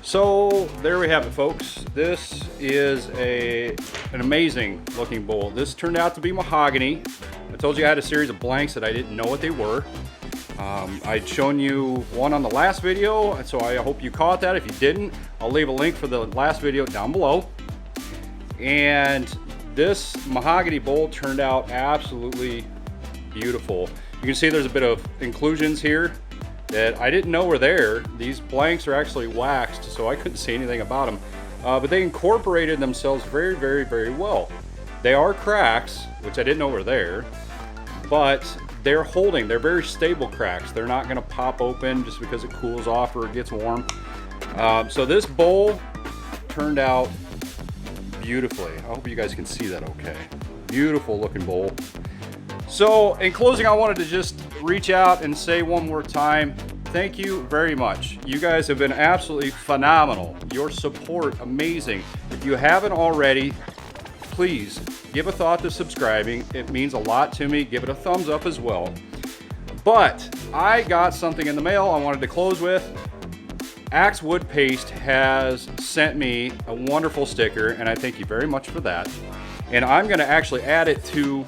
So there we have it, folks. This is an amazing looking bowl. This turned out to be mahogany. I told you I had a series of blanks that I didn't know what they were. I'd shown you one on the last video, so I hope you caught that. If you didn't, I'll leave a link for the last video down below. And this mahogany bowl turned out absolutely beautiful. You can see there's a bit of inclusions here that I didn't know were there. These blanks are actually waxed, so I couldn't see anything about them. But they incorporated themselves very, very, very well. They are cracks, which I didn't know were there, but they're very stable cracks. They're not gonna pop open just because it cools off or it gets warm. So this bowl turned out beautifully. I hope you guys can see that okay. Beautiful looking bowl. So in closing, I wanted to just reach out and say one more time, thank you very much. You guys have been absolutely phenomenal. Your support, amazing. If you haven't already, please give a thought to subscribing. It means a lot to me. Give it a thumbs up as well. But I got something in the mail I wanted to close with. Acks Wood Paste has sent me a wonderful sticker, and I thank you very much for that. And I'm gonna actually add it to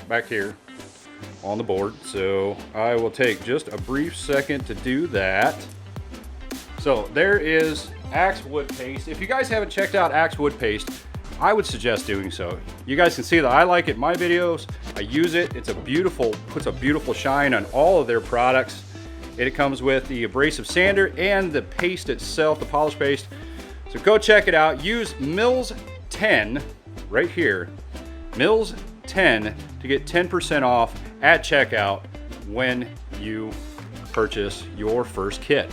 back here on the board. So I will take just a brief second to do that. So there is Acks Wood Paste. If you guys haven't checked out Acks Wood Paste, I would suggest doing so. You guys can see that I like it in my videos. I use it. Puts a beautiful shine on all of their products. It comes with the abrasive sander and the paste itself, the polish paste. So go check it out. Use Mills 10 right here. Mills 10 to get 10% off at checkout when you purchase your first kit.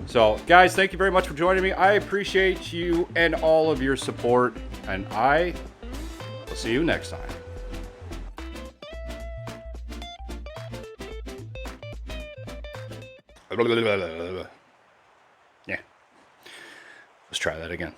So guys, thank you very much for joining me. I appreciate you and all of your support, and I will see you next time. Yeah, let's try that again.